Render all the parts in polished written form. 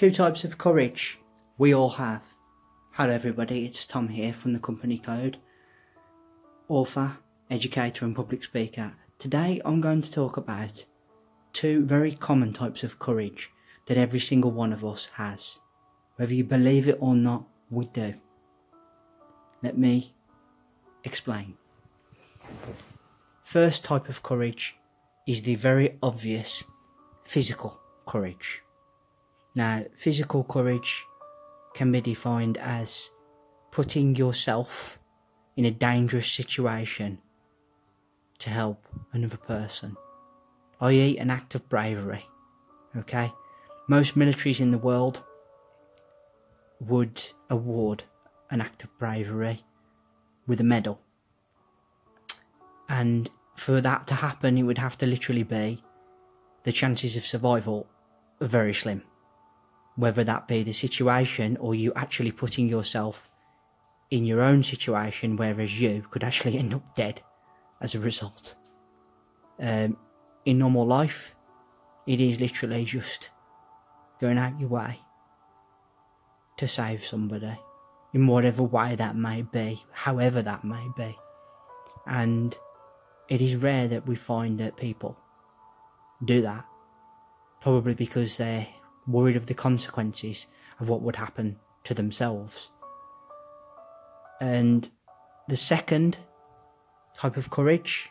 Two types of courage we all have. Hello everybody, it's Tom here from the Company Code, author, educator and public speaker. Today I'm going to talk about two very common types of courage that every single one of us has. Whether you believe it or not, we do. Let me explain. First type of courage is the very obvious physical courage. Now, physical courage can be defined as putting yourself in a dangerous situation to help another person, i.e. an act of bravery. Okay? Most militaries in the world would award an act of bravery with a medal. And for that to happen, it would have to literally be the chances of survival are very slim. Whether that be the situation or you actually putting yourself in your own situation, whereas you could actually end up dead as a result. In normal life, it is literally just going out your way to save somebody in whatever way that may be, however that may be. And it is rare that we find that people do that, probably because they're worried of the consequences of what would happen to themselves. And the second type of courage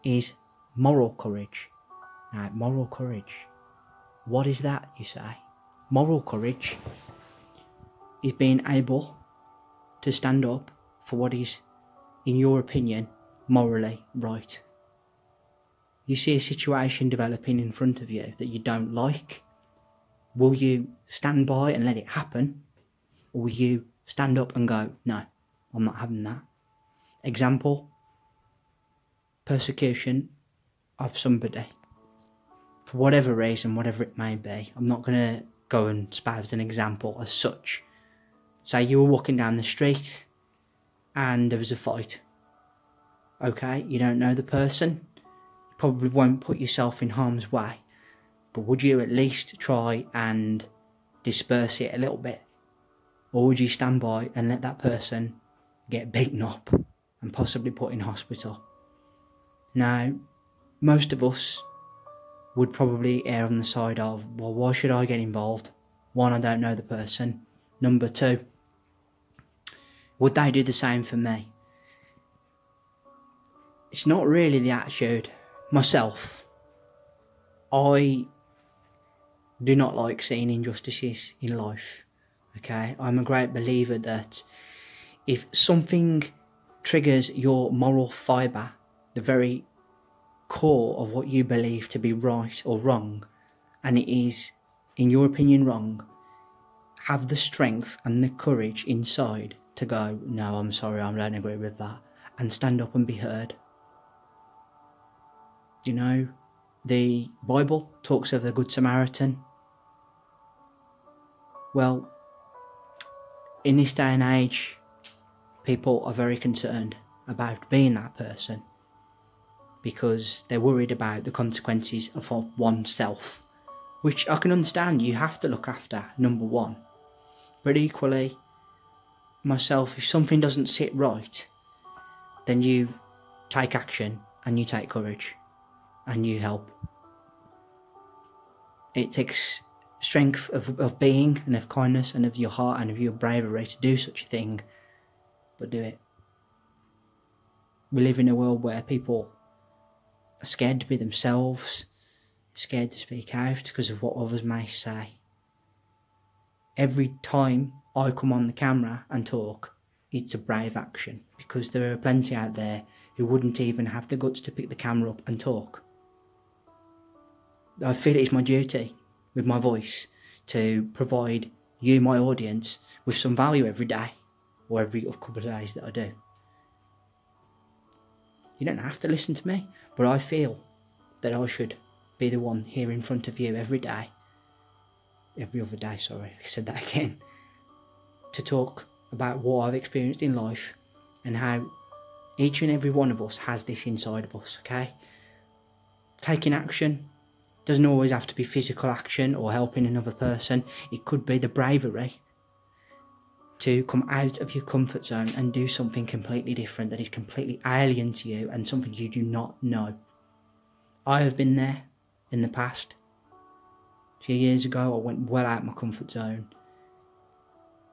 is moral courage. Now, moral courage, what is that, you say? Moral courage is being able to stand up for what is, in your opinion, morally right. You see a situation developing in front of you that you don't like. Will you stand by and let it happen? Or will you stand up and go, no, I'm not having that? Example, persecution of somebody. For whatever reason, whatever it may be. I'm not going to go and spout an example as such. Say you were walking down the street and there was a fight. Okay, you don't know the person. You probably won't put yourself in harm's way. But would you at least try and disperse it a little bit? Or would you stand by and let that person get beaten up and possibly put in hospital? Now, most of us would probably err on the side of, well, why should I get involved? One, I don't know the person. Number two, would they do the same for me? It's not really the attitude. Myself, I do not like seeing injustices in life. Okay, I'm a great believer that if something triggers your moral fibre, the very core of what you believe to be right or wrong, and it is, in your opinion, wrong, have the strength and the courage inside to go, no, I'm sorry, I don't agree with that, and stand up and be heard. You know, the Bible talks of the Good Samaritan. Well, in this day and age, people are very concerned about being that person because they're worried about the consequences of oneself, which I can understand. You have to look after, number one. But equally, myself, if something doesn't sit right, then you take action and you take courage and you help. It takes strength of being and of kindness and of your heart and of your bravery to do such a thing, but do it. We live in a world where people are scared to be themselves, scared to speak out because of what others may say. Every time I come on the camera and talk, it's a brave action, because there are plenty out there who wouldn't even have the guts to pick the camera up and talk. I feel it is my duty with my voice to provide you, my audience, with some value every day, or every couple of days that I do. You don't have to listen to me, but I feel that I should be the one here in front of you every day, every other day, sorry, I said that again, to talk about what I've experienced in life and how each and every one of us has this inside of us, okay? Taking action Doesn't always have to be physical action or helping another person. It could be the bravery to come out of your comfort zone and do something completely different that is completely alien to you and something you do not know. I have been there in the past. A few years ago I went well out of my comfort zone.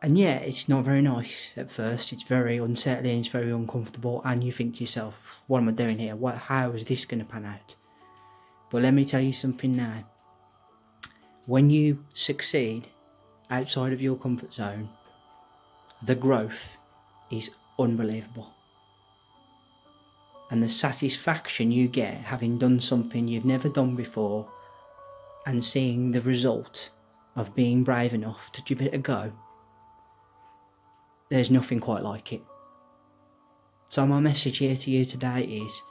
And yeah, it's not very nice at first. It's very unsettling, it's very uncomfortable, and you think to yourself, what am I doing here? How is this going to pan out? But let me tell you something now. When you succeed outside of your comfort zone, the growth is unbelievable. And the satisfaction you get having done something you've never done before and seeing the result of being brave enough to give it a go, there's nothing quite like it. So my message here to you today is,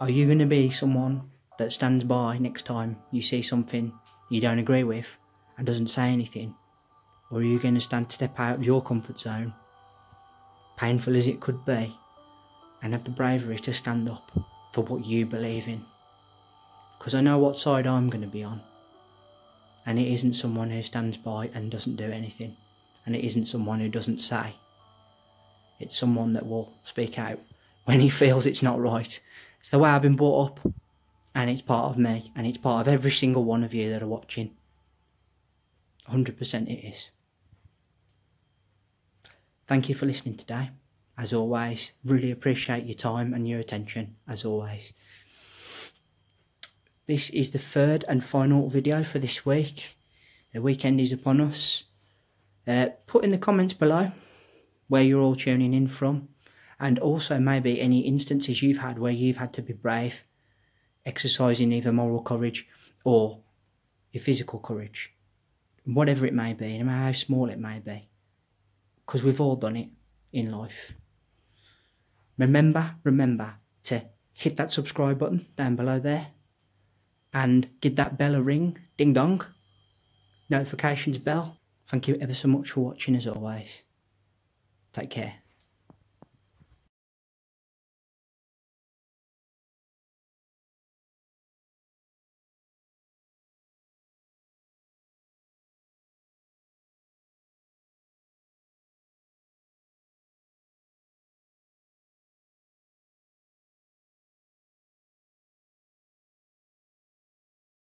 are you going to be someone that stands by next time you see something you don't agree with and doesn't say anything? Or are you going to step out of your comfort zone, painful as it could be, and have the bravery to stand up for what you believe in? Because I know what side I'm going to be on. And it isn't someone who stands by and doesn't do anything. And it isn't someone who doesn't say. It's someone that will speak out when he feels it's not right. It's the way I've been brought up, and it's part of me, and it's part of every single one of you that are watching. 100% it is. Thank you for listening today. As always, really appreciate your time and your attention, as always. This is the third and final video for this week. The weekend is upon us. Put in the comments below where you're all tuning in from, and also maybe any instances you've had where you've had to be brave, exercising either moral courage or your physical courage, whatever it may be, no matter how small it may be, because we've all done it in life. Remember to hit that subscribe button down below there and give that bell a ring, ding dong, notifications bell. Thank you ever so much for watching as always. Take care.